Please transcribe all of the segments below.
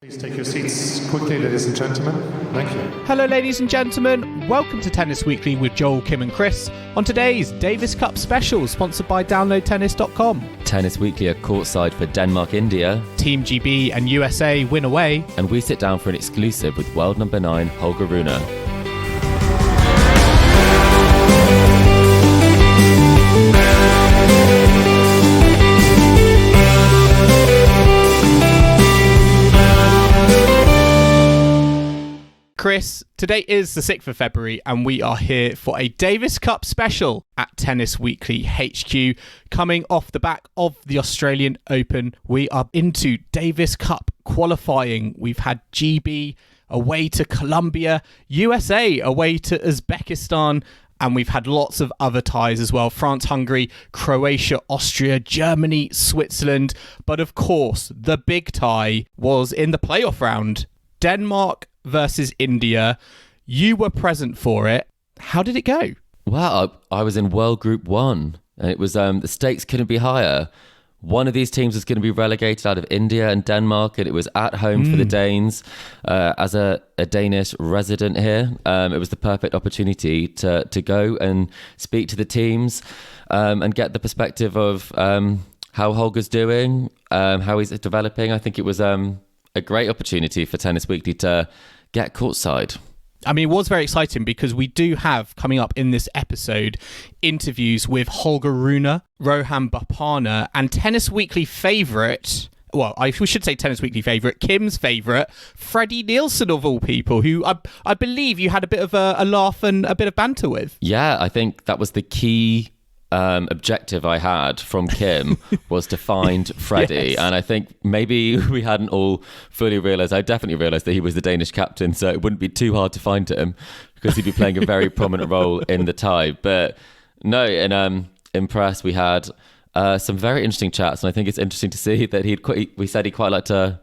Please take your seats quickly, ladies and gentlemen. Thank you. Hello, ladies and gentlemen. Welcome to Tennis Weekly with Joel, Kim and Chris on today's Davis Cup special, sponsored by DownloadTennis.com. Tennis Weekly are courtside for Denmark, India. Team GB and USA win away. And we sit down for an exclusive with world number 9, Holger Rune. Chris, today is the 6th of February and we are here for a Davis Cup special at Tennis Weekly HQ. Coming off the back of the Australian Open, we are into Davis Cup qualifying. We've had GB away to Colombia, USA away to Uzbekistan, and we've had lots of other ties as well. France, Hungary, Croatia, Austria, Germany, Switzerland. But of course, the big tie was in the playoff round. Denmark versus India. You were present for it. How did it go? Well, I was in World Group 1, and it was the stakes couldn't be higher. One of these teams was going to be relegated out of India and Denmark, and it was at home for the Danes. As a Danish resident here, it was the perfect opportunity to go and speak to the teams and get the perspective of how Holger's doing, how he's developing. I think it was a great opportunity for Tennis Weekly to get courtside. I mean, it was very exciting because we do have, coming up in this episode, interviews with Holger Rune, Rohan Bopanna, and Tennis Weekly favourite, well, we should say Tennis Weekly favourite, Kim's favourite, Freddie Nielsen of all people, who I believe you had a bit of a laugh and a bit of banter with. Yeah, I think that was the key objective I had from Kim was to find Freddie. Yes. And I think maybe we hadn't all fully realised, I definitely realised that he was the Danish captain, so it wouldn't be too hard to find him because he'd be playing a very prominent role in the tie. But no, in press we had some very interesting chats, and I think it's interesting to see that we said he'd quite like to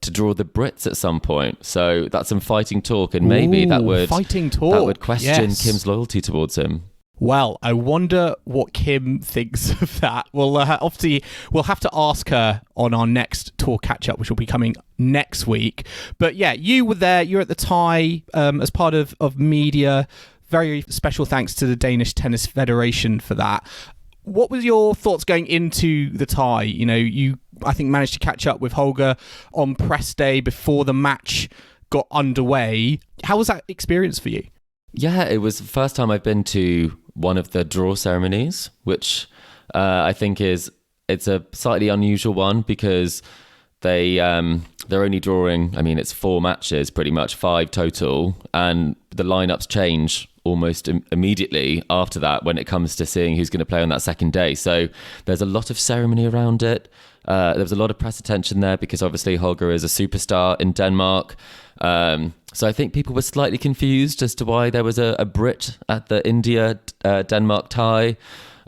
draw the Brits at some point. So that's some fighting talk, and maybe that would question Kim's loyalty towards him. Well, I wonder what Kim thinks of that. Well, obviously, we'll have to ask her on our next tour catch-up, which will be coming next week. But yeah, you were there. You're at the tie as part of media. Very special thanks to the Danish Tennis Federation for that. What was your thoughts going into the tie? You know, you, I think, managed to catch up with Holger on press day before the match got underway. How was that experience for you? Yeah, it was the first time I've been to one of the draw ceremonies, which I think it's a slightly unusual one because they're only drawing, I mean, it's 4 matches, pretty much 5 total, and the lineups change almost immediately after that when it comes to seeing who's going to play on that second day. So there's a lot of ceremony around it. There was a lot of press attention there because obviously Holger is a superstar in Denmark. So I think people were slightly confused as to why there was a Brit at the India-Denmark tie.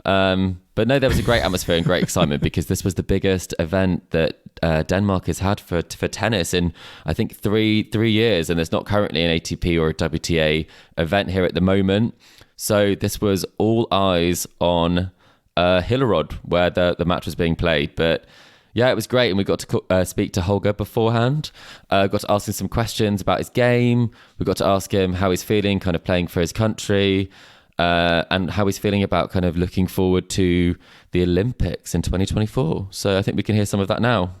But no, there was a great atmosphere and great excitement because this was the biggest event that Denmark has had for tennis in, I think, three years. And there's not currently an ATP or a WTA event here at the moment. So this was all eyes on Hillerød, where the match was being played. But yeah, it was great, and we got to speak to Holger beforehand. Got to ask him some questions about his game. We got to ask him how he's feeling kind of playing for his country, and how he's feeling about kind of looking forward to the Olympics in 2024. So I think we can hear some of that now.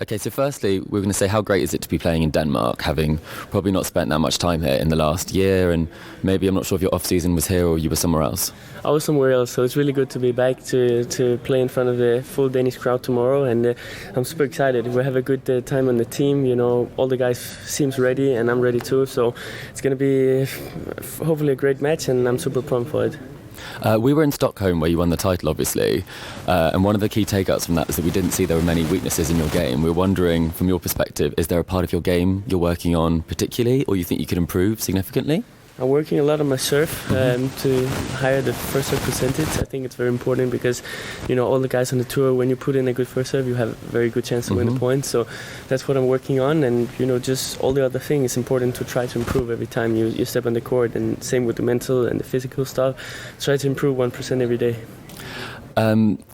Okay, so firstly, we're going to say how great is it to be playing in Denmark, having probably not spent that much time here in the last year, and maybe, I'm not sure if your off-season was here or you were somewhere else. I was somewhere else, so it's really good to be back to play in front of the full Danish crowd tomorrow, and I'm super excited. We have a good time on the team, you know, all the guys seems ready, and I'm ready too, so it's going to be hopefully a great match, and I'm super pumped for it. We were in Stockholm where you won the title, obviously, and one of the key takeouts from that is that we didn't see there were many weaknesses in your game. We were wondering, from your perspective, is there a part of your game you're working on particularly, or you think you could improve significantly? I'm working a lot on my serve to higher the first serve percentage. I think it's very important because, you know, all the guys on the tour, when you put in a good first serve, you have a very good chance to win the point. So that's what I'm working on, and, you know, just all the other things, it's important to try to improve every time you step on the court, and same with the mental and the physical stuff. Try to improve 1% every day.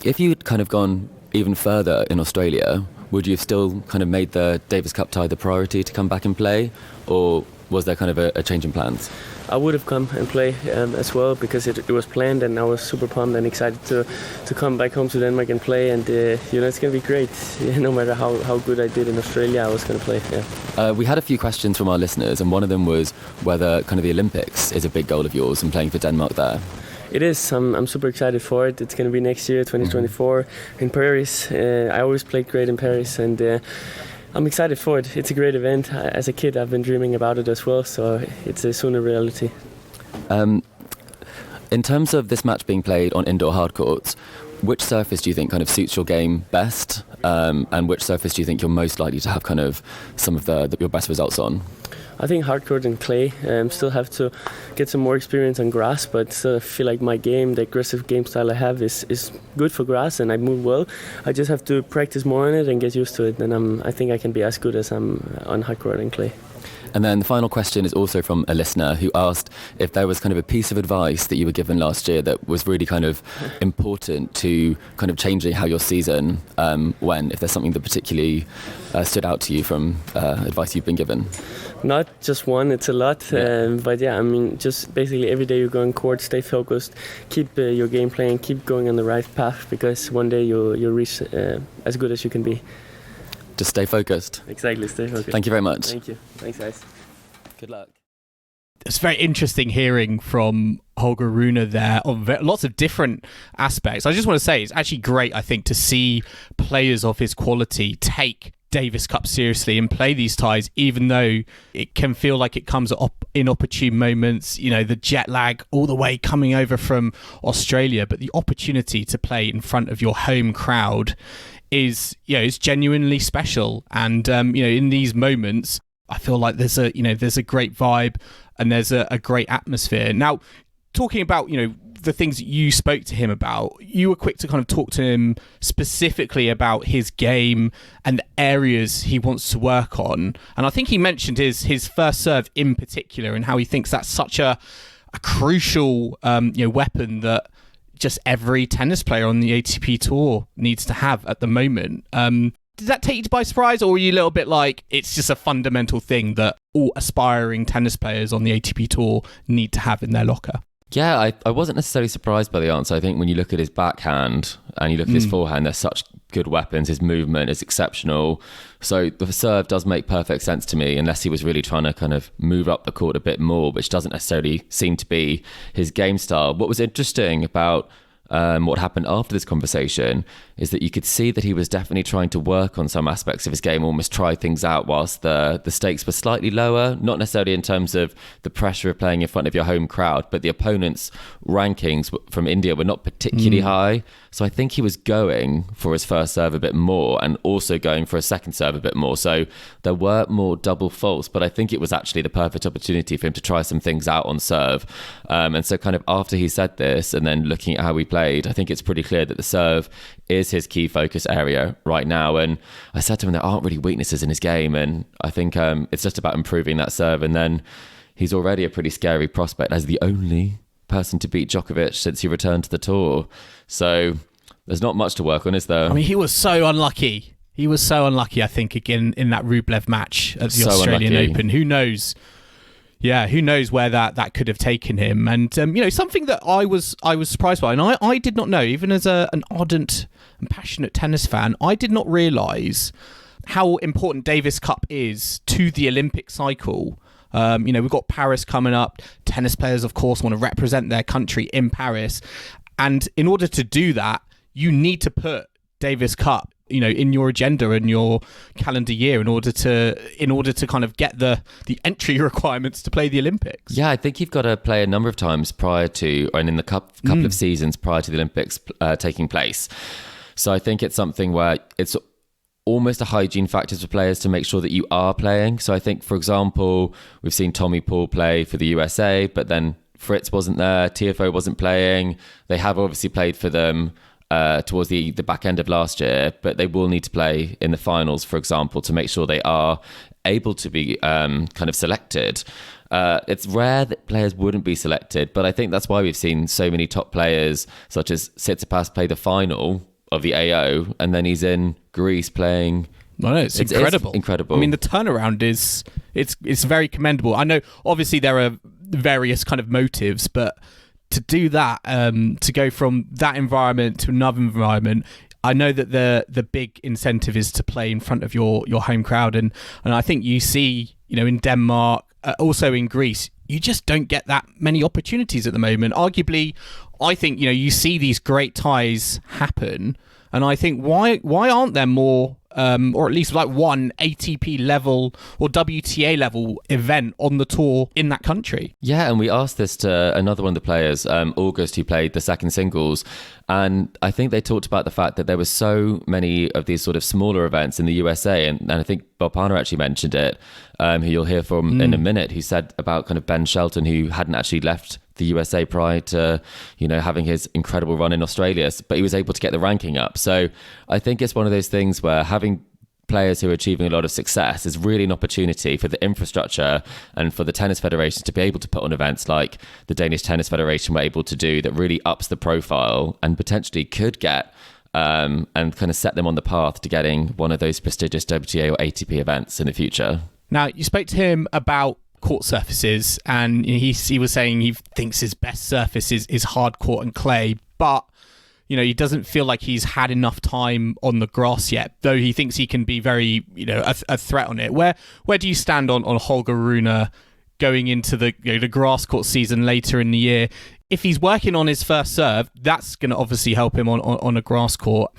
If you'd kind of gone even further in Australia, would you have still kind of made the Davis Cup tie the priority to come back and play, or was there kind of a change in plans? I would have come and play as well, because it was planned, and I was super pumped and excited to come back home to Denmark and play, and it's going to be great. No matter how good I did in Australia, I was going to play. Yeah. We had a few questions from our listeners, and one of them was whether kind of the Olympics is a big goal of yours and playing for Denmark there. It is. I'm super excited for it. It's going to be next year, 2024, in Paris. I always played great in Paris, and I'm excited for it. It's a great event. As a kid, I've been dreaming about it as well, so it's soon a reality. In terms of this match being played on indoor hard courts, which surface do you think kind of suits your game best, and which surface do you think you're most likely to have kind of some of your best results on? I think hardcourt and clay. Still have to get some more experience on grass, but still I feel like my game, the aggressive game style I have, is good for grass, and I move well. I just have to practice more on it and get used to it, and I think I can be as good as I'm on hardcourt and clay. And then the final question is also from a listener who asked if there was kind of a piece of advice that you were given last year that was really kind of important to kind of changing how your season went, if there's something that particularly stood out to you from advice you've been given. Not just one, it's a lot. Yeah. But yeah, I mean, just basically every day you go on court, stay focused, keep your game playing, keep going on the right path, because one day you'll reach as good as you can be. Just stay focused. Exactly, stay focused. Thank you very much. Thank you. Thanks, guys. Good luck. It's very interesting hearing from Holger Rune there on lots of different aspects. I just want to say it's actually great, I think, to see players of his quality take Davis Cup seriously and play these ties, even though it can feel like it comes up in opportune moments, the jet lag all the way coming over from Australia, but the opportunity to play in front of your home crowd is genuinely special. And in these moments, I feel like there's a great vibe and there's a great atmosphere. Now, talking about the things that you spoke to him about, you were quick to kind of talk to him specifically about his game and the areas he wants to work on. And I think he mentioned his first serve in particular, and how he thinks that's such a crucial weapon that just every tennis player on the ATP Tour needs to have at the moment. Did that take you by surprise, or were you a little bit like, it's just a fundamental thing that all aspiring tennis players on the ATP Tour need to have in their locker? Yeah, I wasn't necessarily surprised by the answer. I think when you look at his backhand and you look at his forehand, they're such good weapons. His movement is exceptional. So the serve does make perfect sense to me, unless he was really trying to kind of move up the court a bit more, which doesn't necessarily seem to be his game style. What was interesting about what happened after this conversation is that you could see that he was definitely trying to work on some aspects of his game, almost try things out whilst the stakes were slightly lower, not necessarily in terms of the pressure of playing in front of your home crowd, but the opponent's rankings from India were not particularly high. So I think he was going for his first serve a bit more and also going for a second serve a bit more. So there were more double faults, but I think it was actually the perfect opportunity for him to try some things out on serve. And so kind of after he said this and then looking at how he played, I think it's pretty clear that the serve is his key focus area right now. And I said to him, there aren't really weaknesses in his game, and I think it's just about improving that serve. And then he's already a pretty scary prospect as the only person to beat Djokovic since he returned to the tour. So there's not much to work on, is there? I mean, he was so unlucky. I think, again, in that Rublev match at the Australian Open. Who knows? Yeah, who knows where that could have taken him. And, something that I was surprised by, and I did not know, even as an ardent and passionate tennis fan, I did not realise how important Davis Cup is to the Olympic cycle. We've got Paris coming up. Tennis players, of course, want to represent their country in Paris. And in order to do that, you need to put Davis Cup in your agenda and your calendar year in order to kind of get the entry requirements to play the Olympics. Yeah, I think you've got to play a number of times prior to, and in the couple of seasons prior to the Olympics taking place. So I think it's something where it's almost a hygiene factor for players to make sure that you are playing. So I think, for example, we've seen Tommy Paul play for the USA, but then Fritz wasn't there, TFO wasn't playing. They have obviously played for them towards the back end of last year, but they will need to play in the finals, for example, to make sure they are able to be kind of selected. It's rare that players wouldn't be selected, but I think that's why we've seen so many top players, such as Tsitsipas, play the final of the AO, and then he's in Greece playing No, it's incredible. Incredible. I mean, the turnaround is it's very commendable. I know, obviously, there are various kind of motives, but to do that, to go from that environment to another environment, I know that the big incentive is to play in front of your home crowd, and I think you see, in Denmark, also in Greece, you just don't get that many opportunities at the moment. Arguably, I think you see these great ties happen, and I think why aren't there more, or at least like one ATP level or WTA level event on the tour in that country? Yeah, and we asked this to another one of the players, August, who played the second singles, and I think they talked about the fact that there were so many of these sort of smaller events in the USA, and I think Bopanna actually mentioned it, who you'll hear from in a minute, who said about kind of Ben Shelton, who hadn't actually left the USA prior to, having his incredible run in Australia, but he was able to get the ranking up. So I think it's one of those things where having players who are achieving a lot of success is really an opportunity for the infrastructure and for the tennis federation to be able to put on events like the Danish Tennis Federation were able to do, that really ups the profile and potentially could get and kind of set them on the path to getting one of those prestigious WTA or ATP events in the future. Now, you spoke to him about court surfaces, and he was saying he thinks his best surface is hard court and clay, but he doesn't feel like he's had enough time on the grass yet, though he thinks he can be very a threat on it. Where do you stand on Holger Rune going into the the grass court season later in the year? If he's working on his first serve, that's going to obviously help him on a grass court.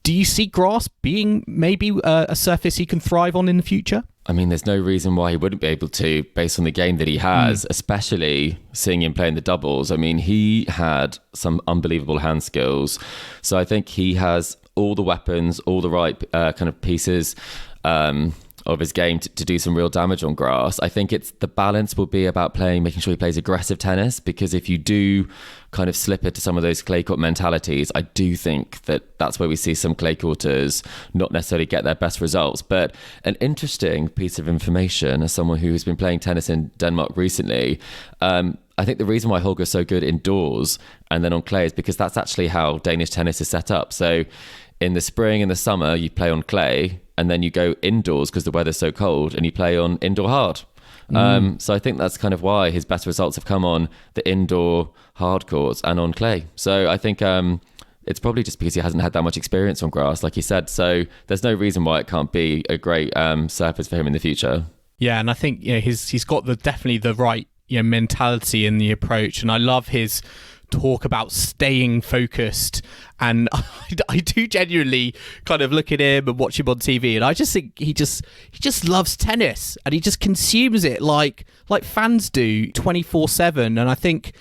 Do you see grass being maybe a surface he can thrive on in the future? I mean, there's no reason why he wouldn't be able to, based on the game that he has, especially seeing him playing the doubles. I mean, he had some unbelievable hand skills. So I think he has all the weapons, all the right kind of pieces of his game to do some real damage on grass. I think the balance will be about making sure he plays aggressive tennis, because if you do kind of slip into some of those clay court mentalities, I do think that's where we see some clay courters not necessarily get their best results. But an interesting piece of information, as someone who has been playing tennis in Denmark recently, I think the reason why Holger's so good indoors and then on clay is because that's actually how Danish tennis is set up. So in the spring and the summer, you play on clay, and then you go indoors because the weather's so cold, and you play on indoor hard. So I think that's kind of why his best results have come on the indoor hard courts and on clay. So I think it's probably just because he hasn't had that much experience on grass, like he said. So there's no reason why it can't be a great surface for him in the future. Yeah, and I think he's got definitely the right mentality in the approach, and I love his talk about staying focused, and I do genuinely kind of look at him and watch him on TV, and I just think he just loves tennis, and he just consumes it like fans do 24/7. And I think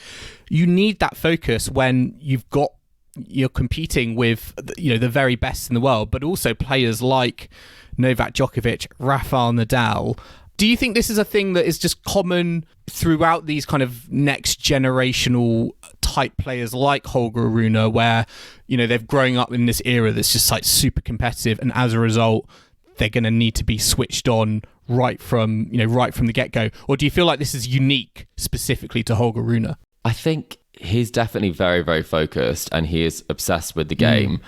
you need that focus when you're competing with the very best in the world, but also players like Novak Djokovic, Rafael Nadal. Do you think this is a thing that is just common throughout these kind of next generational type players like Holger Rune, where they've growing up in this era that's just like super competitive, and as a result they're going to need to be switched on right from the get-go? Or do you feel like this is unique specifically to Holger Rune? I think he's definitely very, very focused, and he is obsessed with the game.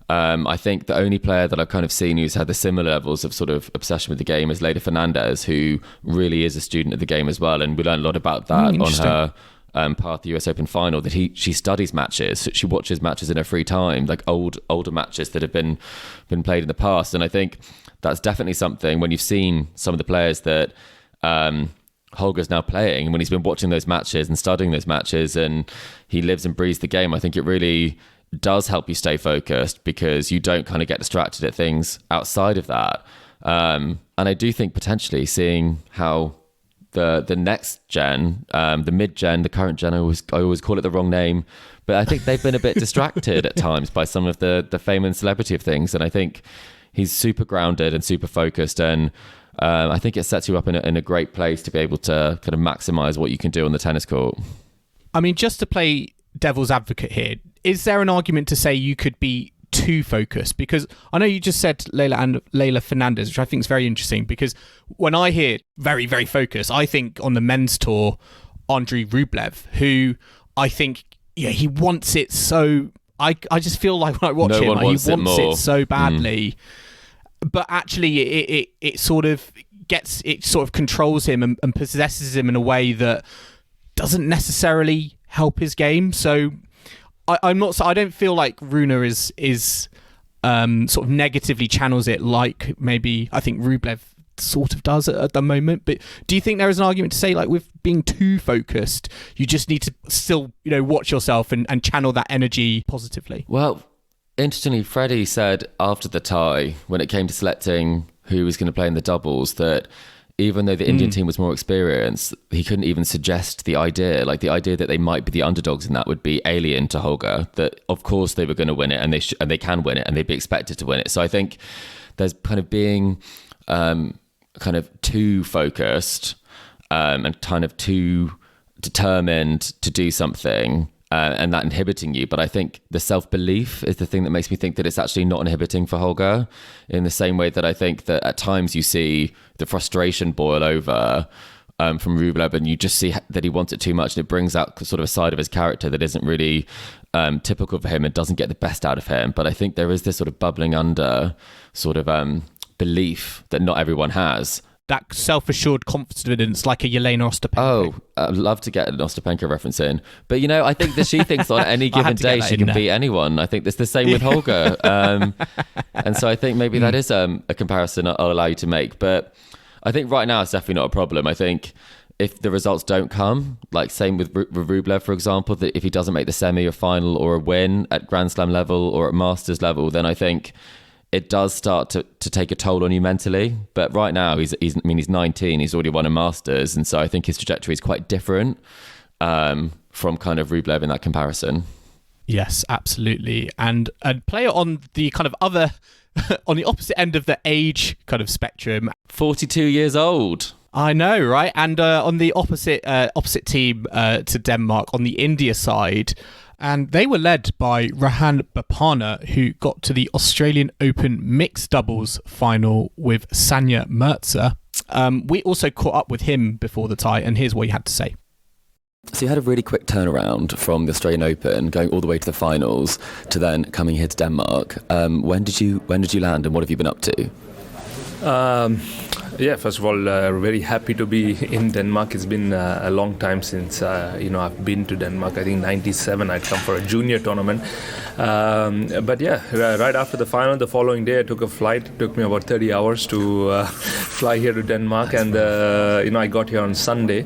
I think the only player that I've kind of seen who's had the similar levels of sort of obsession with the game is Leila Fernandez, who really is a student of the game as well. And we learned a lot about that on her path to the US Open final, that she studies matches. She watches matches in her free time, like older matches that have been played in the past. And I think that's definitely something, when you've seen some of the players that Holger's now playing, when he's been watching those matches and studying those matches, and he lives and breathes the game, I think it really does help you stay focused, because you don't kind of get distracted at things outside of that. And I do think potentially seeing how the next gen, the mid-gen, the current gen, I always call it the wrong name, but I think they've been a bit distracted at times by some of the fame and celebrity of things. And I think he's super grounded and super focused, and I think it sets you up in a great place to be able to kind of maximize what you can do on the tennis court. I mean, just to play devil's advocate here, is there an argument to say you could be too focused? Because I know you just said Leila Fernandez, which I think is very interesting, because when I hear very, very focused, I think on the men's tour, Andrei Rublev, who I think he wants it so... I just feel like when I watch him, he wants it so badly. but actually it sort of controls him and possesses him in a way that doesn't necessarily help his game. So I don't feel like Rune is sort of negatively channels it like maybe I think Rublev sort of does at the moment. But do you think there is an argument to say, like, with being too focused, you just need to still, watch yourself and channel that energy positively? Well, interestingly, Freddie said after the tie, when it came to selecting who was going to play in the doubles, that even though the Indian team was more experienced, he couldn't even suggest the idea that they might be the underdogs in that would be alien to Holger, that of course they were going to win it and they can win it and they'd be expected to win it. So I think there's kind of being kind of too focused and kind of too determined to do something and that inhibiting you. But I think the self-belief is the thing that makes me think that it's actually not inhibiting for Holger, in the same way that I think that at times you see the frustration boil over from Rublev, and you just see that he wants it too much, and it brings out sort of a side of his character that isn't really typical for him and doesn't get the best out of him. But I think there is this sort of bubbling under sort of belief that not everyone has. That self-assured confidence, like a Yelena Ostapenko. Oh, I'd love to get an Ostapenko reference in. But, I think that she thinks on any given day she can beat anyone. I think it's the same with Holger. And so I think maybe that is a comparison I'll allow you to make. But I think right now it's definitely not a problem. I think if the results don't come, like same with Rublev, for example, that if he doesn't make the semi or final or a win at Grand Slam level or at Masters level, then I think it does start to take a toll on you mentally. But right now, he's 19, he's already won a Masters, and so I think his trajectory is quite different from kind of Rublev in that comparison. Yes, absolutely. And a player on the kind of other, on the opposite end of the age kind of spectrum. 42 years old. I know, right? And on the opposite team to Denmark, on the India side, and they were led by Rohan Bopanna, who got to the Australian Open mixed doubles final with Sania Mirza. We also caught up with him before the tie, and here's what he had to say. So you had a really quick turnaround from the Australian Open, going all the way to the finals, to then coming here to Denmark. When did you land, and what have you been up to? Yeah, first of all, very happy to be in Denmark. It's been a long time since I've been to Denmark. I think 97 I'd come for a junior tournament. But yeah, right after the final, the following day I took a flight. It took me about 30 hours to fly here to Denmark, and I got here on Sunday.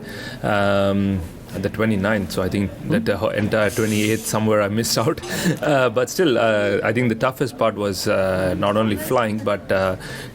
The 29th, so I think that the entire 28th somewhere I missed out. But still, I think the toughest part was not only flying, but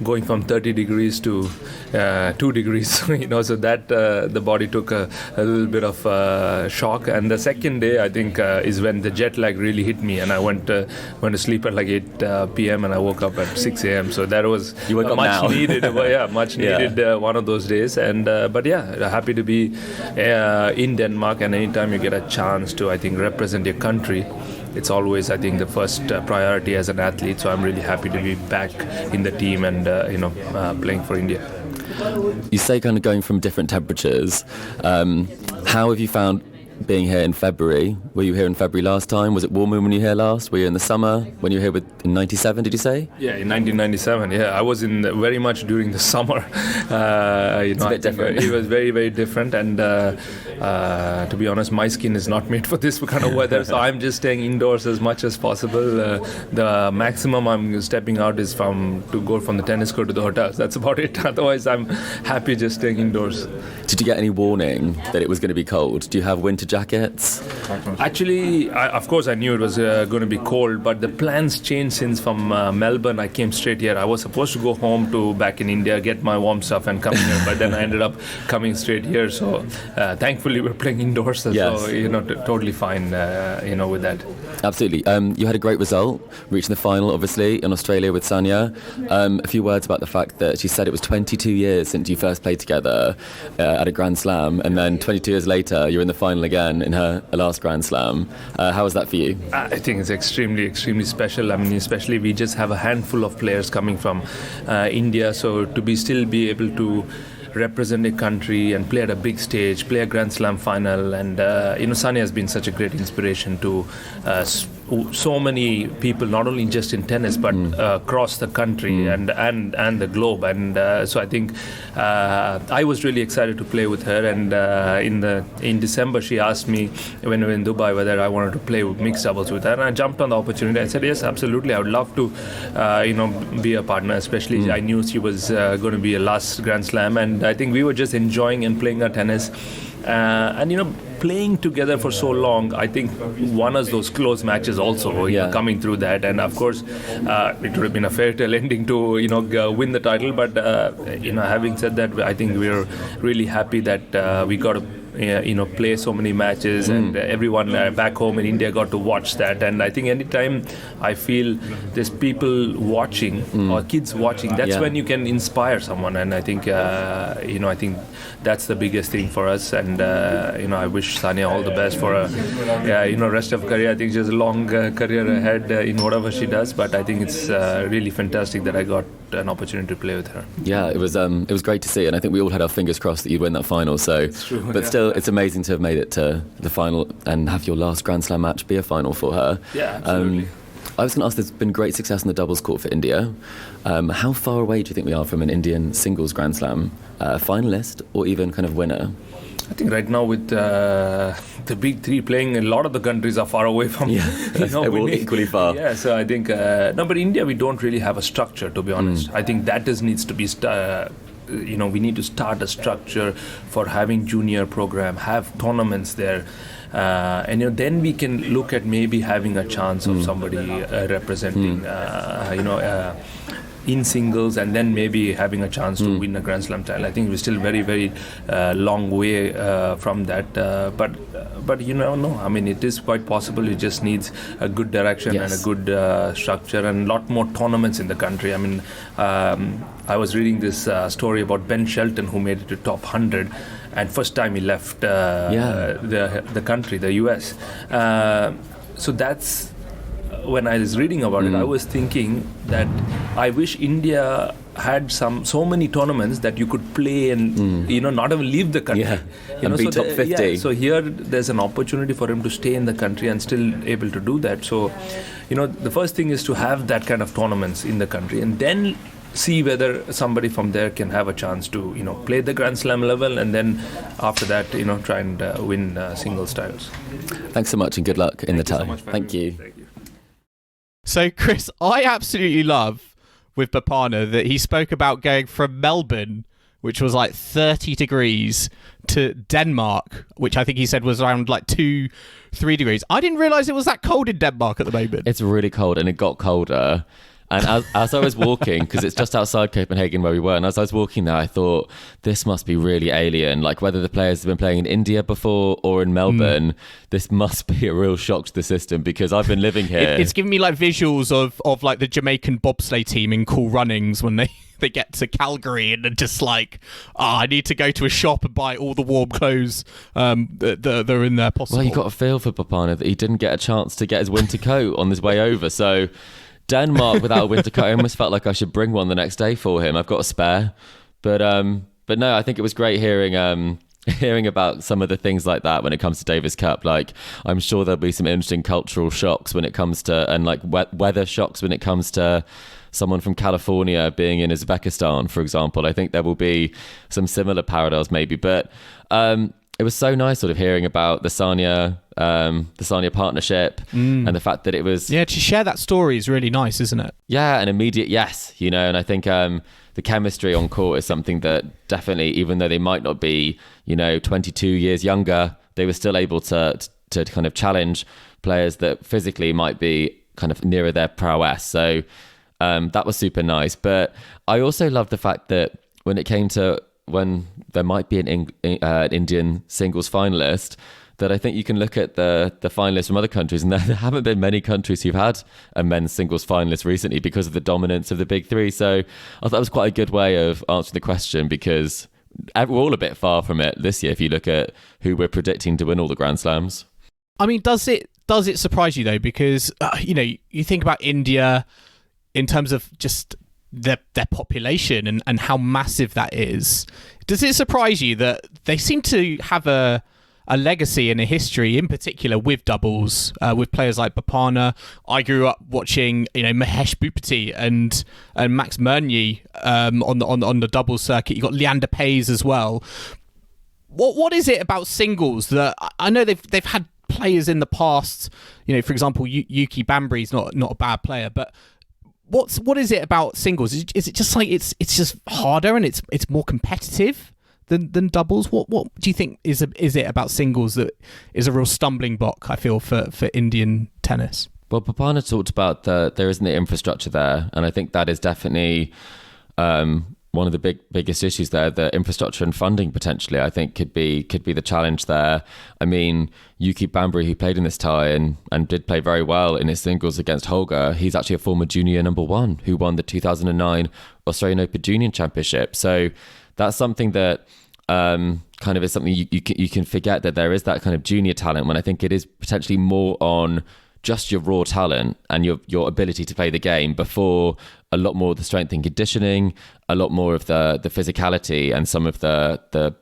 going from 30 degrees to 2 degrees. So that the body took a little bit of shock. And the second day, I think, is when the jet lag really hit me, and I went to sleep at like 8 p.m. and I woke up at 6 a.m. So that was much needed. Much needed one of those days. And but yeah, happy to be in Denmark, and anytime you get a chance to, I think, represent your country, it's always, I think, the first priority as an athlete. So I'm really happy to be back in the team and playing for India. You say kind of going from different temperatures. How have you found being here in February? Were you here in February last time? Was it warmer when you were here last? Were you in the summer when you were here in 97, did you say? Yeah, in 1997, yeah. I was in very much during the summer. It's a bit different. It was very, very different, and to be honest, my skin is not made for this kind of weather, so I'm just staying indoors as much as possible. The maximum I'm stepping out is to go from the tennis court to the hotels. That's about it. Otherwise, I'm happy just staying indoors. Did you get any warning that it was going to be cold? Do you have winter jackets? Actually, of course I knew it was going to be cold, but the plans changed since from Melbourne I came straight here. I was supposed to go home to back in India, get my warm stuff and come here, but then I ended up coming straight here. So thankfully we're playing indoors, so totally fine with that. Absolutely. You had a great result, reaching the final obviously in Australia with Sania. A few words about the fact that she said it was 22 years since you first played together at a Grand Slam, and then 22 years later you're in the final again in her last Grand Slam. How was that for you? I think it's extremely, extremely special. I mean, especially we just have a handful of players coming from India, so to still be able to represent a country and play at a big stage, play a Grand Slam final, and Sania has been such a great inspiration to so many people, not only just in tennis but across the country and the globe. And so I think I was really excited to play with her. And in December, she asked me when we were in Dubai whether I wanted to play with mixed doubles with her, and I jumped on the opportunity. I said yes, absolutely. I would love to, be a partner. Especially, I knew she was going to be a last Grand Slam, and I think we were just enjoying and playing our tennis. And playing together for so long, I think won us those close matches also, coming through that. And of course, it would have been a fairy tale ending to win the title. But having said that, I think we're really happy that we got to play so many matches, and everyone back home in India got to watch that. And I think anytime I feel there's people watching or kids watching, that's when you can inspire someone. And I think I think that's the biggest thing for us. And I wish Sania all the best for rest of her career. I think she has a long career ahead in whatever she does, but I think it's really fantastic that I got an opportunity to play with her. Yeah, it was great to see, and I think we all had our fingers crossed that you'd win that final. So, but still, it's amazing to have made it to the final and have your last Grand Slam match be a final for her. Yeah, absolutely. I was going to ask, there's been great success in the doubles court for India. How far away do you think we are from an Indian singles Grand Slam finalist or even kind of winner? I think right now with the big three playing, a lot of the countries are far away from. They're all equally far. Yeah, so I think but India, we don't really have a structure, to be honest. I think that needs to be. We need to start a structure for having junior program, have tournaments there. And then we can look at maybe having a chance of somebody representing in singles, and then maybe having a chance to win a Grand Slam title. I think we're still very, very long way from that. But you never know. I mean, it is quite possible. It just needs a good direction and a good structure and a lot more tournaments in the country. I mean, I was reading this story about Ben Shelton, who made it to top 100, and first time he left the country, the US. So that's when I was reading about it, I was thinking that I wish India had so many tournaments that you could play and not even leave the country. And be top 50. So here there's an opportunity for him to stay in the country and still able to do that. So the first thing is to have that kind of tournaments in the country, and then see whether somebody from there can have a chance to play the Grand Slam level, and then after that try and win singles titles. Thanks so much and good luck in the title. Thank you. So, Chris, I absolutely love with Bopanna that he spoke about going from Melbourne, which was like 30 degrees, to Denmark, which I think he said was around like 2-3 degrees. I didn't realise it was that cold in Denmark at the moment. It's really cold, and it got colder. And as I was walking, because it's just outside Copenhagen where we were, and as I was walking there, I thought, this must be really alien. Like, whether the players have been playing in India before or in Melbourne, this must be a real shock to the system, because I've been living here. It's giving me like visuals of like the Jamaican bobsleigh team in Cool Runnings when they get to Calgary and are just like, I need to go to a shop and buy all the warm clothes that are in there possible. Well, you got to feel for Bopanna that he didn't get a chance to get his winter coat on his way over. So Denmark without a winter coat, I almost felt like I should bring one the next day for him. I've got a spare. But no, I think it was great hearing about some of the things like that when it comes to Davis Cup. Like, I'm sure there'll be some interesting cultural shocks when it comes to, and like weather shocks when it comes to someone from California being in Uzbekistan, for example. I think there will be some similar parallels maybe, but it was so nice sort of hearing about the Sania partnership and the fact that it was... Yeah, to share that story is really nice, isn't it? Yeah, an immediate yes, and I think the chemistry on court is something that definitely, even though they might not be, 22 years younger, they were still able to kind of challenge players that physically might be kind of nearer their prowess. So that was super nice. But I also love the fact that when it came to when there might be an Indian singles finalist, that I think you can look at the finalists from other countries, and there haven't been many countries who've had a men's singles finalist recently because of the dominance of the big three. So I thought that was quite a good way of answering the question, because we're all a bit far from it this year if you look at who we're predicting to win all the Grand Slams. I mean, does it surprise you though? Because you think about India in terms of just their population and how massive that is. Does it surprise you that they seem to have a a legacy and a history, in particular with doubles, with players like Bopanna. I grew up watching, Mahesh Bhupathi and Max Murny on the doubles circuit. You got Leander Paes as well. What is it about singles that I know they've had players in the past? For example, Yuki Bambri's not a bad player, but what is it about singles? Is it just like it's just harder and it's more competitive than doubles? What do you think is it about singles that is a real stumbling block, I feel, for Indian tennis? Well, Bopanna talked about there isn't the infrastructure there, and I think that is definitely one of the biggest issues there. The infrastructure and funding potentially, I think, could be the challenge there. I mean, Yuki Bambri, who played in this tie and did play very well in his singles against Holger, he's actually a former junior number one who won the 2009 Australian Open Junior Championship. So that's something that kind of is something you can forget, that there is that kind of junior talent, when I think it is potentially more on just your raw talent and your ability to play the game before a lot more of the strength and conditioning, a lot more of the physicality and some of the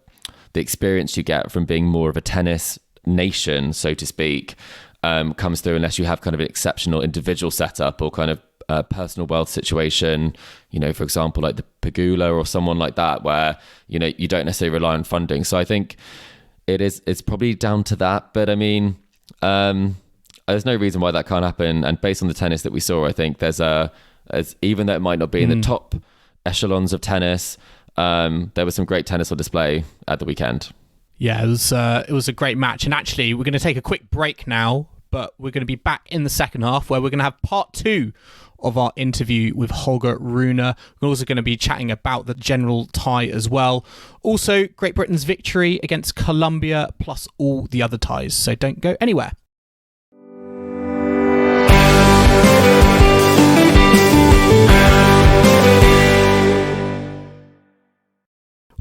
experience you get from being more of a tennis nation, so to speak, comes through, unless you have kind of an exceptional individual setup or kind of personal wealth situation, for example, like the Pegula or someone like that, where, you don't necessarily rely on funding. So I think it's probably down to that. But I mean, there's no reason why that can't happen. And based on the tennis that we saw, I think even though it might not be in the top echelons of tennis, there was some great tennis on display at the weekend. Yeah, it was a great match. And actually, we're going to take a quick break now, but we're going to be back in the second half, where we're going to have part 2 of our interview with Holger Rune. We're also going to be chatting about the general tie as well. Also, Great Britain's victory against Colombia, plus all the other ties. So don't go anywhere.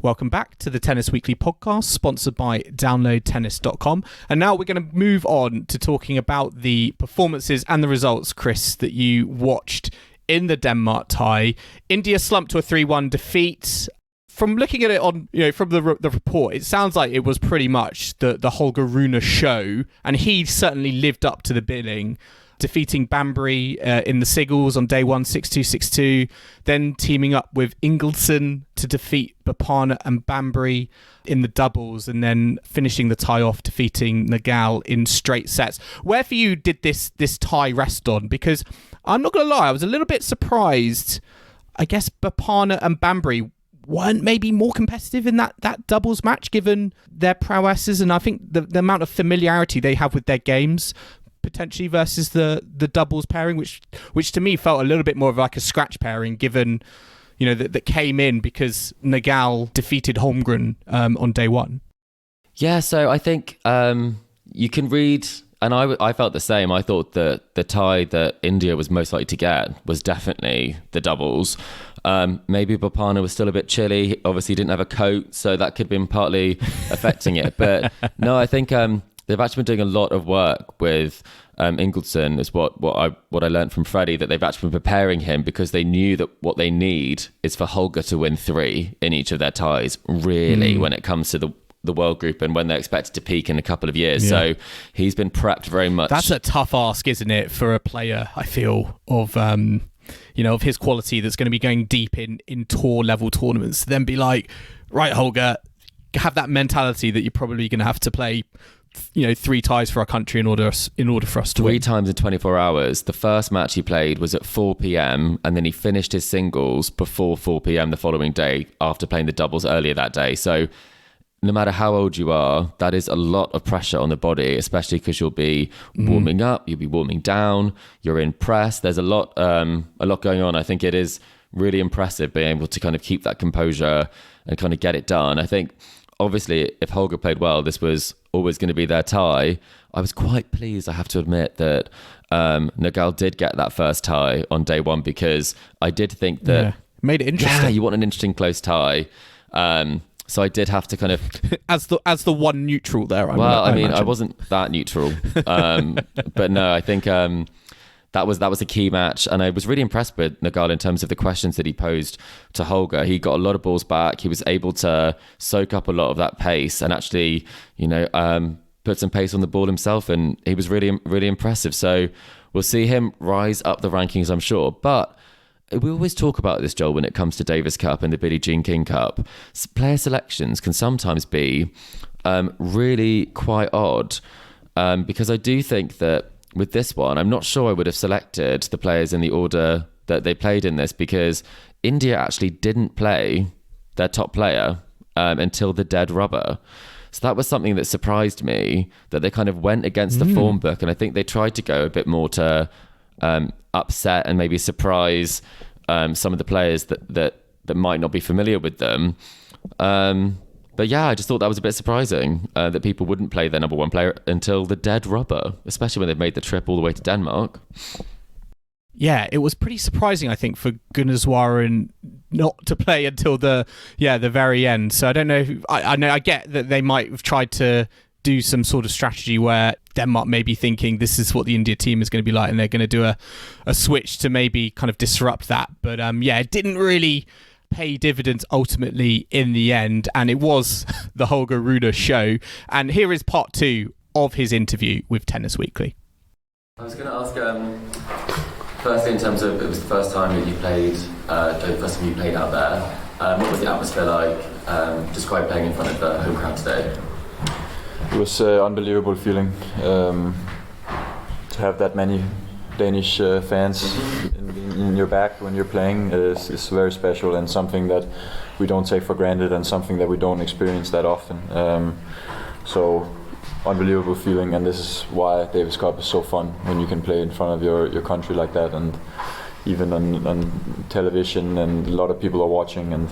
Welcome back to the Tennis Weekly podcast, sponsored by DownloadTennis.com. And now we're going to move on to talking about the performances and the results, Chris, that you watched in the Denmark tie. India slumped to a 3-1 defeat. From looking at it on, from the report, it sounds like it was pretty much the Holger Rune show, and he certainly lived up to the billing, defeating Bambri in the singles on day 1, 6-2, 6-2, then teaming up with Ingildsen to defeat Bopanna and Bambri in the doubles, and then finishing the tie off, defeating Nagal in straight sets. Where for you did this tie rest on? Because I'm not going to lie, I was a little bit surprised. I guess Bopanna and Bambri weren't maybe more competitive in that doubles match, given their prowesses, and I think the amount of familiarity they have with their games, potentially, versus the doubles pairing, which to me felt a little bit more of like a scratch pairing, given that came in because Nagal defeated Holmgren on day 1. Yeah, so I think you can read, and I felt the same. I thought that the tie that India was most likely to get was definitely the doubles. Maybe Bopanna was still a bit chilly. He obviously didn't have a coat, so that could have been partly affecting it. But no, I think they've actually been doing a lot of work with Ingildsen, is what I learned from Freddie, that they've actually been preparing him because they knew that what they need is for Holger to win 3 in each of their ties, really, when it comes to the world group and when they're expected to peak in a couple of years. Yeah. So he's been prepped very much. That's a tough ask, isn't it, for a player, I feel, of his quality that's going to be going deep in tour level tournaments, to then be like, right, Holger, have that mentality that you're probably going to have to play 3 ties for our country in order for us to win. 3 times in 24 hours. The first match he played was at 4 p.m. and then he finished his singles before 4 p.m. the following day after playing the doubles earlier that day. So no matter how old you are, that is a lot of pressure on the body, especially because you'll be warming up, you'll be warming down, you're in press. There's a lot going on. I think it is really impressive being able to kind of keep that composure and kind of get it done. I think obviously if Holger played well, this was always going to be their tie. I was quite pleased, I have to admit, that Nagal did get that first tie on day 1, because I did think that made it interesting. Yeah, you want an interesting close tie. So I did have to kind of as the one neutral there. I wasn't that neutral, but no, I think that was a key match. And I was really impressed with Nagal in terms of the questions that he posed to Holger. He got a lot of balls back. He was able to soak up a lot of that pace and actually, put some pace on the ball himself. And he was really, really impressive. So we'll see him rise up the rankings, I'm sure. But we always talk about this, Joel, when it comes to Davis Cup and the Billie Jean King Cup. Player selections can sometimes be really quite odd, because I do think that with this one, I'm not sure I would have selected the players in the order that they played in this, because India actually didn't play their top player until the dead rubber. So that was something that surprised me, that they kind of went against the form book, and I think they tried to go a bit more to upset and maybe surprise some of the players that might not be familiar with them. But yeah, I just thought that was a bit surprising that people wouldn't play their number one player until the dead rubber, especially when they've made the trip all the way to Denmark. Yeah, it was pretty surprising, I think, for Gunneswaran not to play until the very end. So I don't know. I get that they might have tried to do some sort of strategy where Denmark may be thinking this is what the India team is going to be like, and they're going to do a switch to maybe kind of disrupt that. But it didn't really pay dividends ultimately in the end, and it was the Holger Rune show. And here is part 2 of his interview with Tennis Weekly. I was going to ask, firstly, in terms of, it was the first time that you played, out there. What was the atmosphere like? Describe playing in front of the home crowd today. It was an unbelievable feeling to have that many Danish fans in your back when you're playing. Is very special and something that we don't take for granted and something that we don't experience that often. So unbelievable feeling, and this is why Davis Cup is so fun, when you can play in front of your country like that, and even on television, and a lot of people are watching, and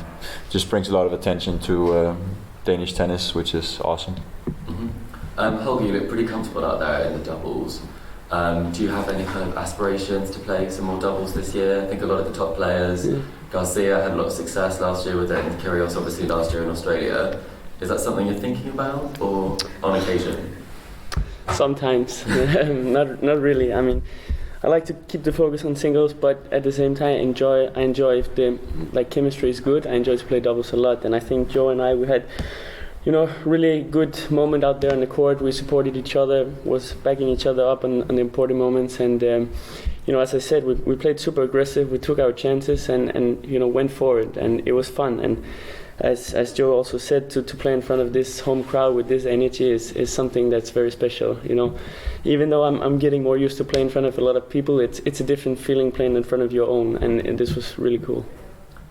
just brings a lot of attention to Danish tennis, which is awesome. Holger, you look pretty comfortable out there in the doubles. Do you have any kind of aspirations to play some more doubles this year? I think a lot of the top players, Garcia had a lot of success last year with it, and Kyrgios obviously last year in Australia. Is that something you're thinking about, or on occasion? Sometimes, not really. I mean, I like to keep the focus on singles, but at the same time, I enjoy if the chemistry is good. I enjoy to play doubles a lot, and I think Joe and I, we had, really good moment out there on the court. We supported each other, was backing each other up on the important moments, and as I said, we played super aggressive. We took our chances and went forward, and it was fun. And as Joe also said, to play in front of this home crowd with this energy is something that's very special. Even though I'm getting more used to playing in front of a lot of people, it's a different feeling playing in front of your own, and this was really cool.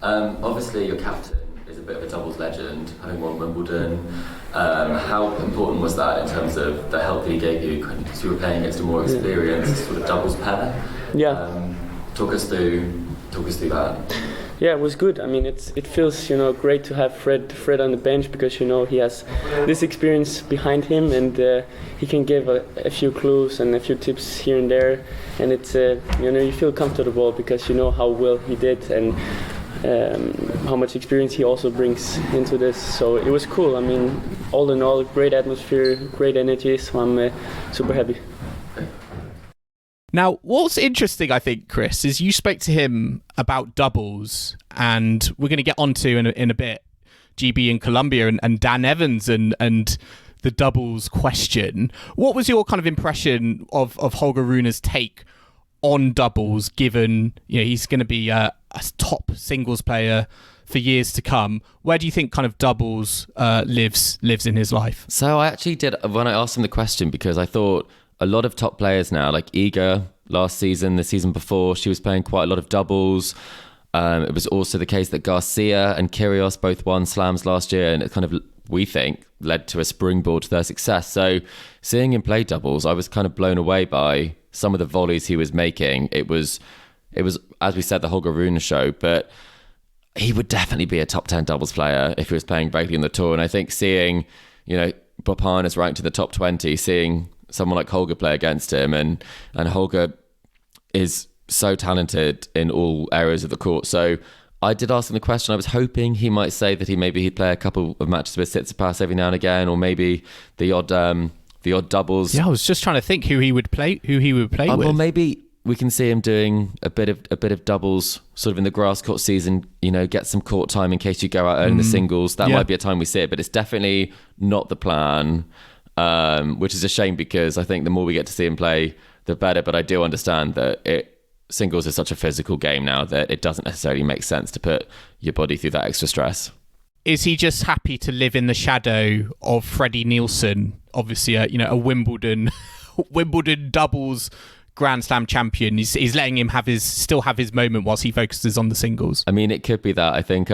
Obviously, your captain is a bit of a doubles legend, having won Wimbledon. How important was that in terms of the help that he gave you, because you were playing against a more experienced sort of doubles pair? Yeah. Talk us through that. Yeah, it was good. I mean, it feels great to have Fred on the bench, because he has this experience behind him, and he can give a few clues and a few tips here and there, and it's you feel comfortable because you know how well he did and how much experience he also brings into this. So it was cool. I mean, all in all, great atmosphere, great energy. So I'm super happy. Now, what's interesting, I think, Chris, is you spoke to him about doubles, and we're going to get onto in a bit GB in Colombia and Dan Evans and the doubles question. What was your kind of impression of Holger Rune's take on doubles, given he's going to be a top singles player for years to come? Where do you think kind of doubles lives in his life? So I actually did, when I asked him the question, because I thought a lot of top players now, like Iga last season, the season before, she was playing quite a lot of doubles. It was also the case that Garcia and Kyrgios both won slams last year, and it kind of, we think, led to a springboard to their success. So seeing him play doubles, I was kind of blown away by some of the volleys he was making. It was, as we said, the Holger Rune show, but he would definitely be a top 10 doubles player if he was playing regularly on the tour. And I think seeing, Bopanna is ranked in the top 20, seeing someone like Holger play against him, and Holger is so talented in all areas of the court. So I did ask him the question. I was hoping he might say that he'd play a couple of matches with Tsitsipas every now and again, or maybe the odd doubles. Yeah, I was just trying to think who he would play with. Well, maybe we can see him doing a bit of doubles sort of in the grass court season, get some court time in case you go out early in the singles. That might be a time we see it, but it's definitely not the plan, which is a shame because I think the more we get to see him play, the better. But I do understand that singles is such a physical game now that it doesn't necessarily make sense to put your body through that extra stress. Is he just happy to live in the shadow of Freddie Nielsen, obviously a Wimbledon doubles Grand Slam champion? He's letting him still have his moment whilst he focuses on the singles. I mean, it could be that. I think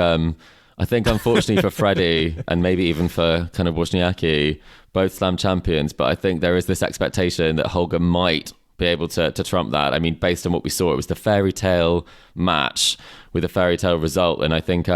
unfortunately for Freddie and maybe even for kind of Wozniacki, both Slam champions, but I think there is this expectation that Holger might be able to trump that. I mean, based on what we saw, it was the fairytale match with a fairytale result, and I think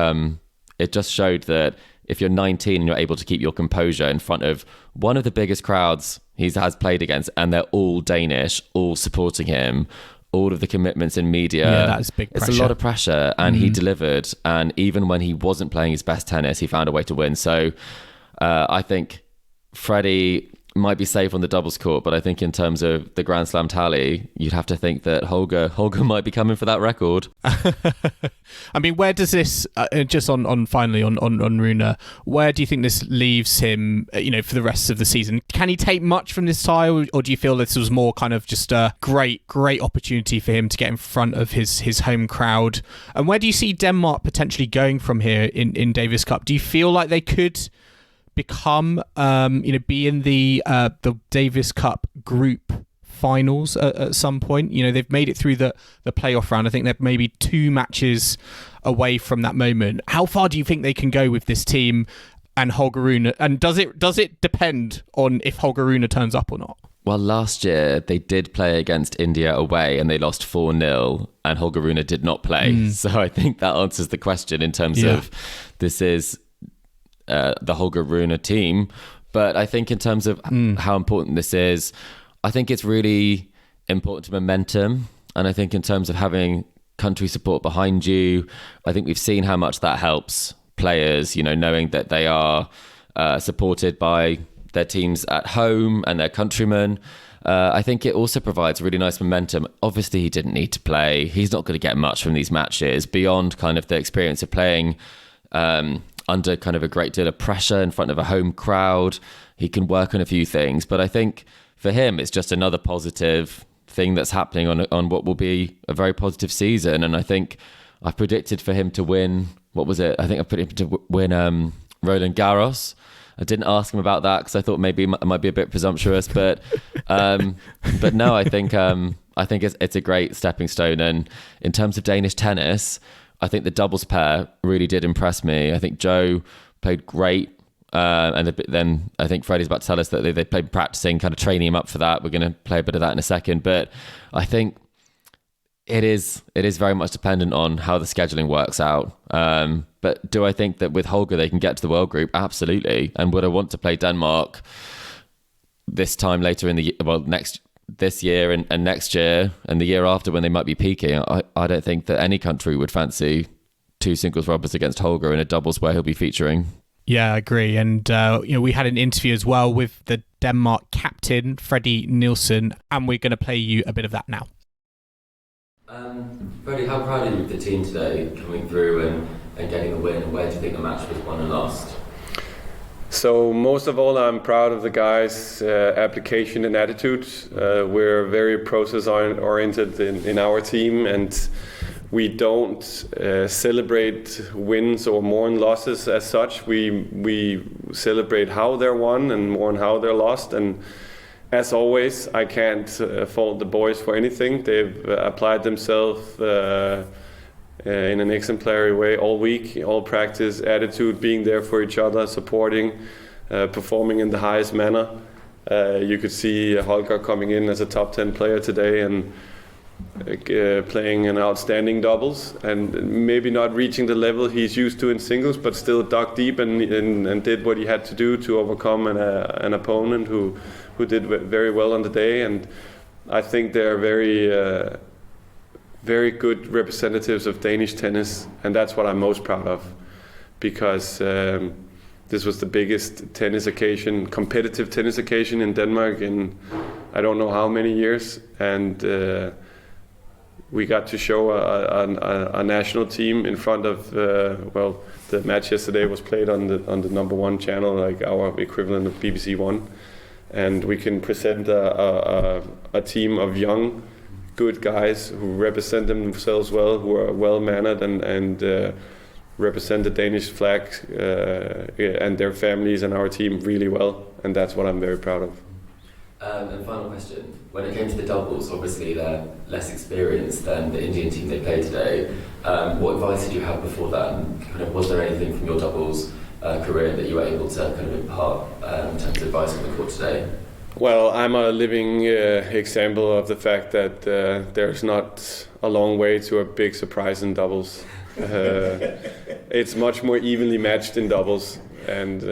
it just showed that if you're 19 and you're able to keep your composure in front of one of the biggest crowds he has played against, and they're all Danish, all supporting him, all of the commitments in media, that's big pressure. It's a lot of pressure, and he delivered. And even when he wasn't playing his best tennis, he found a way to win. So I think Freddie might be safe on the doubles court, but I think in terms of the Grand Slam tally, you'd have to think that Holger might be coming for that record. I mean, where does this just on finally on Rune, where do you think this leaves him, for the rest of the season? Can he take much from this tie, or do you feel this was more kind of just a great opportunity for him to get in front of his home crowd? And where do you see Denmark potentially going from here in Davis Cup? Do you feel like they could become, be in the Davis Cup group finals at some point? They've made it through the playoff round. I think they're maybe 2 matches away from that moment. How far do you think they can go with this team and Holger Rune? And does it depend on if Holger Rune turns up or not? Well, last year they did play against India away and they lost 4-0 and Holger Rune did not play. So I think that answers the question in terms of this is the Holger Rune team. But I think in terms of how important this is, I think it's really important to momentum. And I think in terms of having country support behind you, I think we've seen how much that helps players, knowing that they are supported by their teams at home and their countrymen. I think it also provides really nice momentum. Obviously, he didn't need to play. He's not going to get much from these matches beyond kind of the experience of playing under kind of a great deal of pressure in front of a home crowd. He can work on a few things, but I think for him, it's just another positive thing that's happening on what will be a very positive season. And I think I've predicted for him to win, what was it? I think I put him to win Roland Garros. I didn't ask him about that because I thought maybe it might be a bit presumptuous, but no, I think it's a great stepping stone. And in terms of Danish tennis, I think the doubles pair really did impress me. I think Joe played great. And then I think Freddie's about to tell us that they played practicing, kind of training him up for that. We're going to play a bit of that in a second. But I think it is very much dependent on how the scheduling works out. But do I think that with Holger they can get to the World Group? Absolutely. And would I want to play Denmark this time later in the this year and next year and the year after when they might be peaking? I don't think that any country would fancy 2 singles rubbers against Holger in a doubles where he'll be featuring. Yeah, I agree. And, we had an interview as well with the Denmark captain, Freddie Nielsen, and we're going to play you a bit of that now. Freddie, how proud are you of the team today coming through and getting a win? And where do you think the match was won and lost? So most of all, I'm proud of the guys' application and attitude. We're very process-oriented in our team, and we don't celebrate wins or mourn losses as such. We celebrate how they're won and mourn how they're lost. And as always, I can't fault the boys for anything. They've applied themselves in an exemplary way all week, all practice, attitude, being there for each other, supporting, performing in the highest manner. You could see Holger coming in as a top 10 player today and playing an outstanding doubles, and maybe not reaching the level he's used to in singles, but still dug deep and did what he had to do to overcome an opponent who did very well on the day. And I think they're very good representatives of Danish tennis, and that's what I'm most proud of, because this was the biggest competitive tennis occasion in Denmark in I don't know how many years, and we got to show a national team in front of the match yesterday was played on the number one channel, like our equivalent of BBC One, and we can present a team of young, good guys who represent themselves well, who are well mannered and represent the Danish flag and their families and our team really well, and that's what I'm very proud of. And final question: when it came to the doubles, obviously they're less experienced than the Indian team they played today. What advice did you have before that? And kind of, was there anything from your doubles career that you were able to kind of impart in terms of advice on the court today? Well, I'm a living example of the fact that there's not a long way to a big surprise in doubles. It's much more evenly matched in doubles, and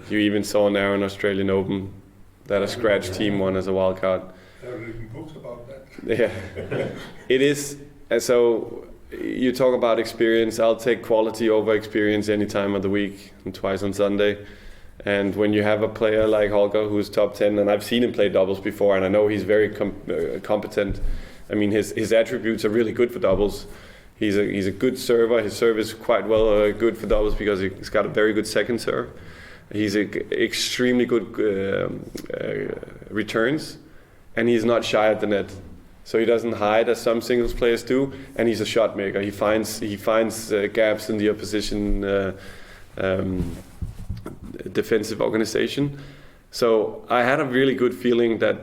you even saw now in Australian Open that a scratch team won as a wild card. There are written books about that. Yeah, it is. So you talk about experience. I'll take quality over experience any time of the week, and twice on Sunday. And when you have a player like Holger, who's top 10, and I've seen him play doubles before, and I know he's very competent. I mean, his attributes are really good for doubles. He's a good server. His serve is quite well good for doubles because he's got a very good second serve. He's extremely good returns, and he's not shy at the net. So he doesn't hide as some singles players do, and he's a shot maker. He finds gaps in the opposition defensive organization. So I had a really good feeling that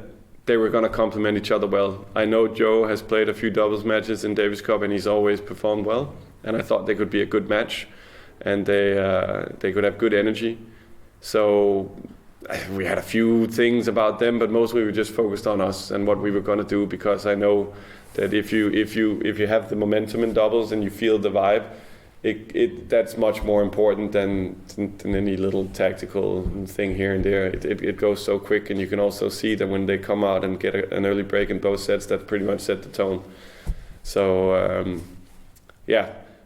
they were going to complement each other well. I know Joe has played a few doubles matches in Davis Cup, and he's always performed well. And I thought they could be a good match, and they could have good energy. So we had a few things about them, but mostly we were just focused on us and what we were going to do, because I know that if you have the momentum in doubles and you feel the vibe, that's much more important than any little tactical thing here and there. It goes so quick, and you can also see that when they come out and get an early break in both sets, that pretty much set the tone. So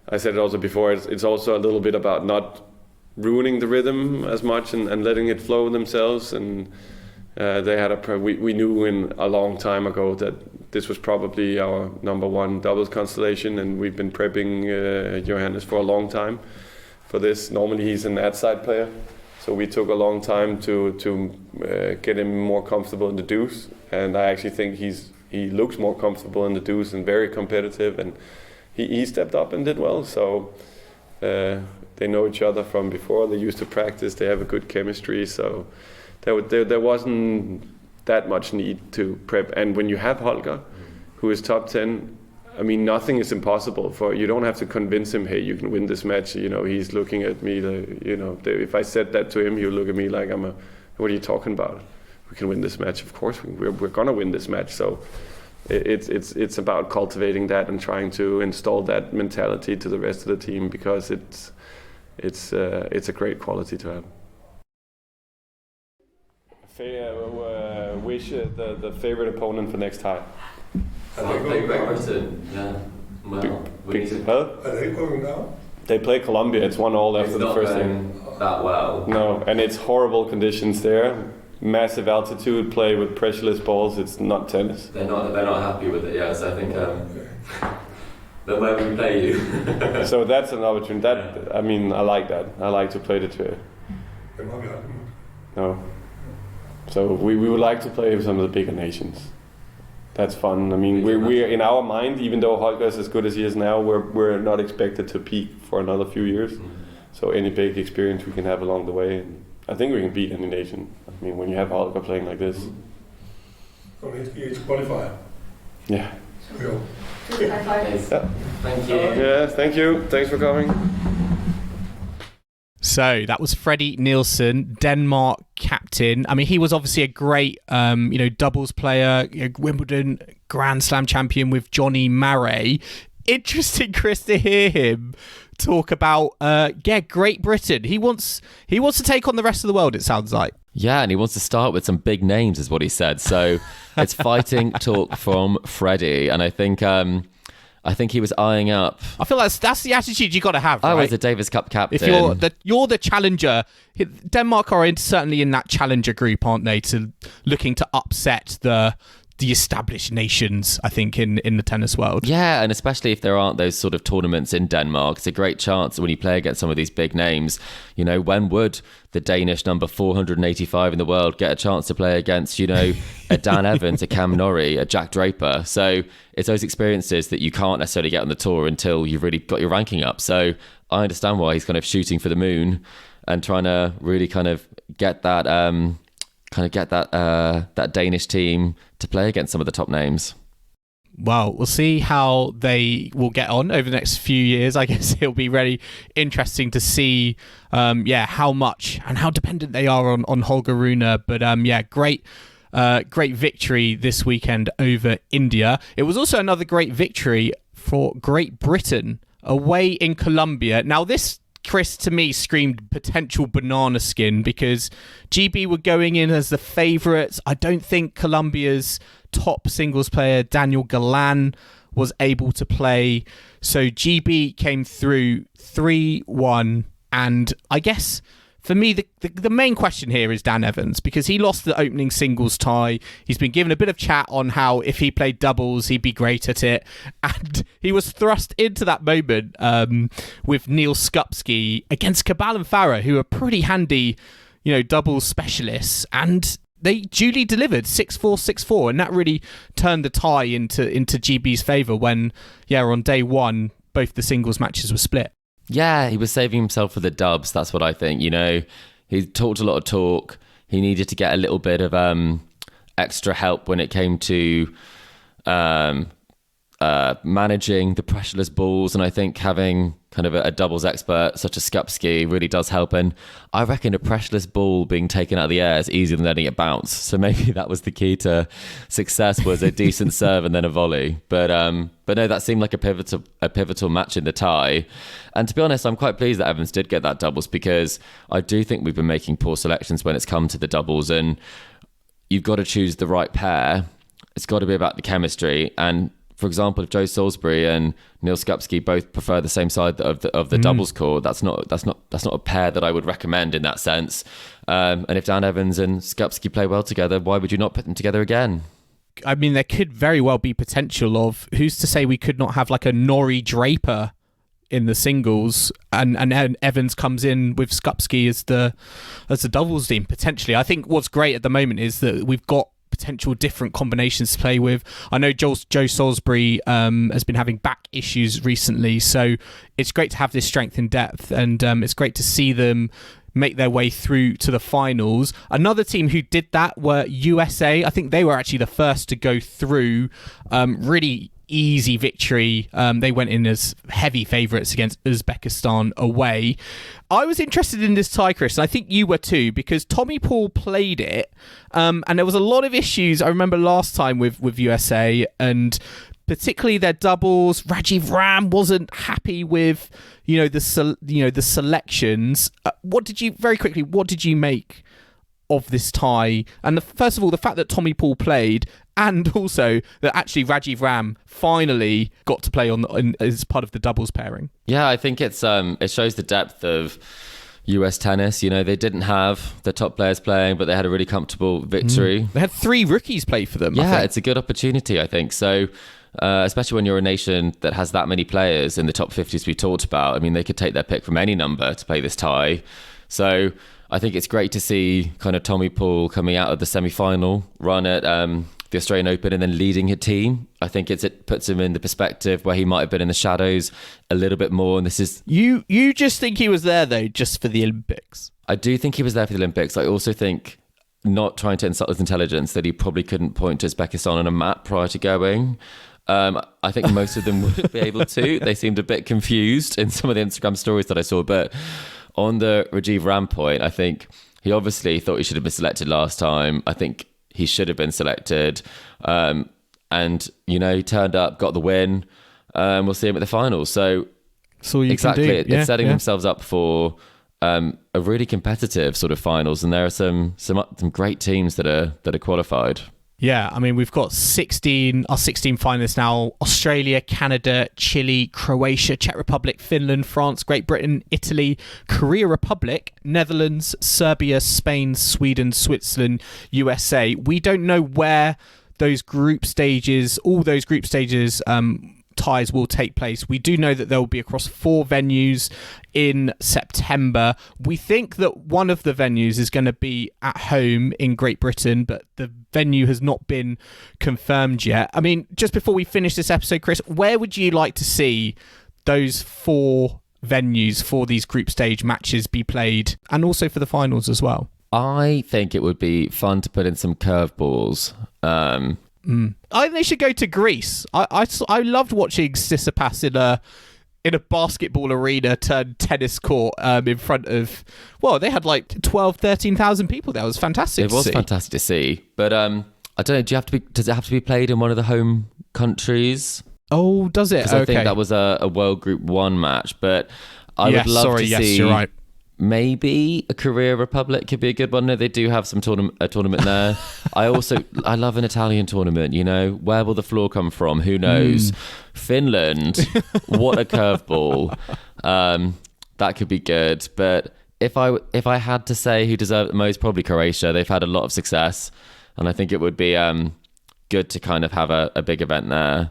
I said it also before, it's also a little bit about not ruining the rhythm as much and letting it flow themselves. And they had we knew in a long time ago that this was probably our number one doubles constellation, and we've been prepping Johannes for a long time for this. Normally he's an outside player, so we took a long time to get him more comfortable in the deuce, and I actually think he looks more comfortable in the deuce and very competitive, and he stepped up and did well. So they know each other from before. They used to practice. They have a good chemistry. So there wasn't that much need to prep. And when you have Holger, who is top 10, I mean, nothing is impossible. You don't have to convince him, hey, you can win this match. You know, he's looking at me, if I said that to him, he'll look at me like what are you talking about? We can win this match. Of course, we're going to win this match. So it's about cultivating that and trying to install that mentality to the rest of the team, because it's a great quality to have. Wish the favorite opponent for next time. They play Great Britain. Yeah. Well, Are they going down? They play Colombia. It's 1-1 after the first thing. That well. No, and it's horrible conditions there. Massive altitude, play with pressureless balls. It's not tennis. They're not happy with it. Yeah. So I think then where we play you. So that's an opportunity. I like that. I like to play the two. No. So we would like to play with some of the bigger nations. That's fun. I mean, we're in our mind, even though Holger is as good as he is now, we're not expected to peak for another few years. So any big experience we can have along the way, I think we can beat any nation. I mean, when you have Holger playing like this. So next year it's qualifier. Yeah. Thank you. Yeah, thank you. Thanks for coming. So that was Freddie Nielsen, Denmark captain. I mean, he was obviously a great, doubles player, Wimbledon Grand Slam champion with Johnny Marais. Interesting, Chris, to hear him talk about, Great Britain. He wants to take on the rest of the world, it sounds like. Yeah, and he wants to start with some big names, is what he said. So it's fighting talk from Freddie, and I think he was eyeing up. I feel like that's the attitude you got to have, right? I was a Davis Cup captain. If you're the challenger, Denmark are certainly in that challenger group, aren't they? Looking to upset the the established nations, I think, in the tennis world. Yeah, and especially if there aren't those sort of tournaments in Denmark, it's a great chance when you play against some of these big names. You know, when would the Danish number 485 in the world get a chance to play against, you know, a Dan Evans, a Cam Norrie, a Jack Draper? So it's those experiences that you can't necessarily get on the tour until you've really got your ranking up. So I understand why he's kind of shooting for the moon and trying to really kind of get that that Danish team to play against some of the top names. Well, we'll see how they will get on over the next few years. I guess it'll be really interesting to see, how much and how dependent they are on Holger Rune. But great victory this weekend over India. It was also another great victory for Great Britain away in Colombia. Now, this, Chris, to me, screamed potential banana skin because GB were going in as the favourites. I don't think Colombia's top singles player, Daniel Galan, was able to play. So GB came through 3-1. And I guess, for me, the main question here is Dan Evans, because he lost the opening singles tie. He's been given a bit of chat on how if he played doubles, he'd be great at it. And he was thrust into that moment with Neil Skupski against Cabal and Farah, who are pretty handy, doubles specialists. And they duly delivered 6-4, 6-4. And that really turned the tie into GB's favour when, on day one, both the singles matches were split. Yeah, he was saving himself for the dubs. That's what I think. He talked a lot of talk. He needed to get a little bit of extra help when it came to managing the pressureless balls. And I think having kind of a doubles expert such as Skupski really does help. And I reckon a pressureless ball being taken out of the air is easier than letting it bounce. So maybe that was the key to success, was a decent serve and then a volley. But no, that seemed like a pivotal match in the tie. And to be honest, I'm quite pleased that Evans did get that doubles, because I do think we've been making poor selections when it's come to the doubles, and you've got to choose the right pair. It's got to be about the chemistry. And for example, if Joe Salisbury and Neil Skupski both prefer the same side of the doubles court, that's not a pair that I would recommend in that sense. And if Dan Evans and Skupski play well together, why would you not put them together again? I mean, there could very well be potential of, who's to say we could not have like a Norrie Draper in the singles, and Evans comes in with Skupski as the doubles team potentially. I think what's great at the moment is that we've got potential different combinations to play with. I know Joe Salisbury has been having back issues recently, so it's great to have this strength and depth, and it's great to see them make their way through to the finals. Another team who did that were USA. I think they were actually the first to go through. Really easy victory. They went in as heavy favourites against Uzbekistan away. I was interested in this tie, Chris, and I think you were too, because Tommy Paul played it, and there was a lot of issues, I remember last time with USA, and particularly their doubles. Rajiv Ram wasn't happy with the selections. What did you make of this tie? And first of all, the fact that Tommy Paul played, and also that actually Rajiv Ram finally got to play as part of the doubles pairing. Yeah, I think it shows the depth of US tennis. They didn't have the top players playing, but they had a really comfortable victory. They had 3 rookies play for them. Yeah, it's a good opportunity, I think. So especially when you're a nation that has that many players in the top 50s we talked about. I mean, they could take their pick from any number to play this tie. So I think it's great to see kind of Tommy Paul coming out of the semi-final run at the Australian Open and then leading a team. I think it puts him in the perspective where he might have been in the shadows a little bit more. And this is... You just think he was there, though, just for the Olympics? I do think he was there for the Olympics. I also think, not trying to insult his intelligence, that he probably couldn't point to Uzbekistan on a map prior to going. I think most of them would be able to. They seemed a bit confused in some of the Instagram stories that I saw. But on the Rajiv Ram point, I think he obviously thought he should have been selected last time. I think he should have been selected. And, he turned up, got the win. We'll see him at the finals. So exactly, it's setting themselves up for a really competitive sort of finals. And there are some great teams that are qualified. Yeah, I mean, we've got 16 finalists now: Australia, Canada, Chile, Croatia, Czech Republic, Finland, France, Great Britain, Italy, Korea Republic, Netherlands, Serbia, Spain, Sweden, Switzerland, USA. We don't know where those group stages, all those group stages ties will take place. We do know that there will be across 4 venues in September. We think that one of the venues is going to be at home in Great Britain, but the venue has not been confirmed yet. I mean, just before we finish this episode, Chris, where would you like to see those 4 venues for these group stage matches be played, and also for the finals as well? I think it would be fun to put in some curveballs. I think they should go to Greece. I loved watching Tsitsipas in a basketball arena turned tennis court in front of, well, they had like 13,000 people there. It was fantastic. It was fantastic to see. But I don't know, does it have to be played in one of the home countries? Oh, does it? Because I think that was a World Group 1 match, but I would love to see. You're right. Maybe a Korea Republic could be a good one. No, they do have a tournament there. I love an Italian tournament, you know. Where will the floor come from? Who knows? Finland, what a curveball. That could be good. But if I had to say who deserved it the most, probably Croatia. They've had a lot of success, and I think it would be good to kind of have a big event there.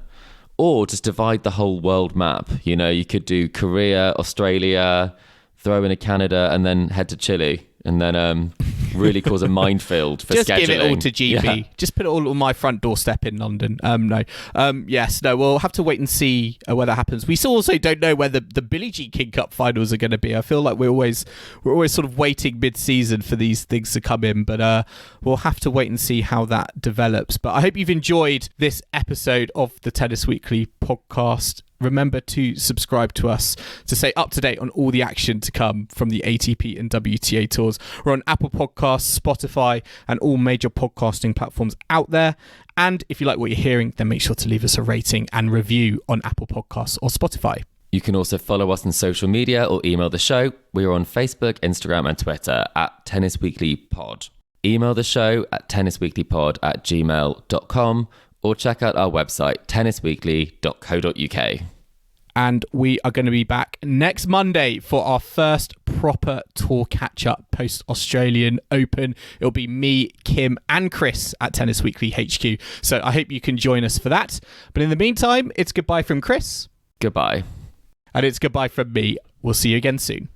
Or just divide the whole world map. You know, you could do Korea, Australia, throw in a Canada, and then head to Chile, and then really cause a minefield for just scheduling. Just give it all to GB. Yeah. Just put it all on my front doorstep in London. We'll have to wait and see where that happens. We also don't know where the Billie Jean King Cup finals are going to be. I feel like we're always sort of waiting mid-season for these things to come in, but we'll have to wait and see how that develops. But I hope you've enjoyed this episode of the Tennis Weekly podcast. Remember to subscribe to us to stay up to date on all the action to come from the ATP and WTA tours. We're on Apple Podcasts, Spotify, and all major podcasting platforms out there. And if you like what you're hearing, then make sure to leave us a rating and review on Apple Podcasts or Spotify. You can also follow us on social media or email the show. We are on Facebook, Instagram, and Twitter at Tennis Weekly Pod. Email the show at tennisweeklypod@gmail.com. or check out our website, tennisweekly.co.uk. And we are going to be back next Monday for our first proper tour catch-up post-Australian Open. It'll be me, Kim, and Chris at Tennis Weekly HQ. So I hope you can join us for that. But in the meantime, it's goodbye from Chris. Goodbye. And it's goodbye from me. We'll see you again soon.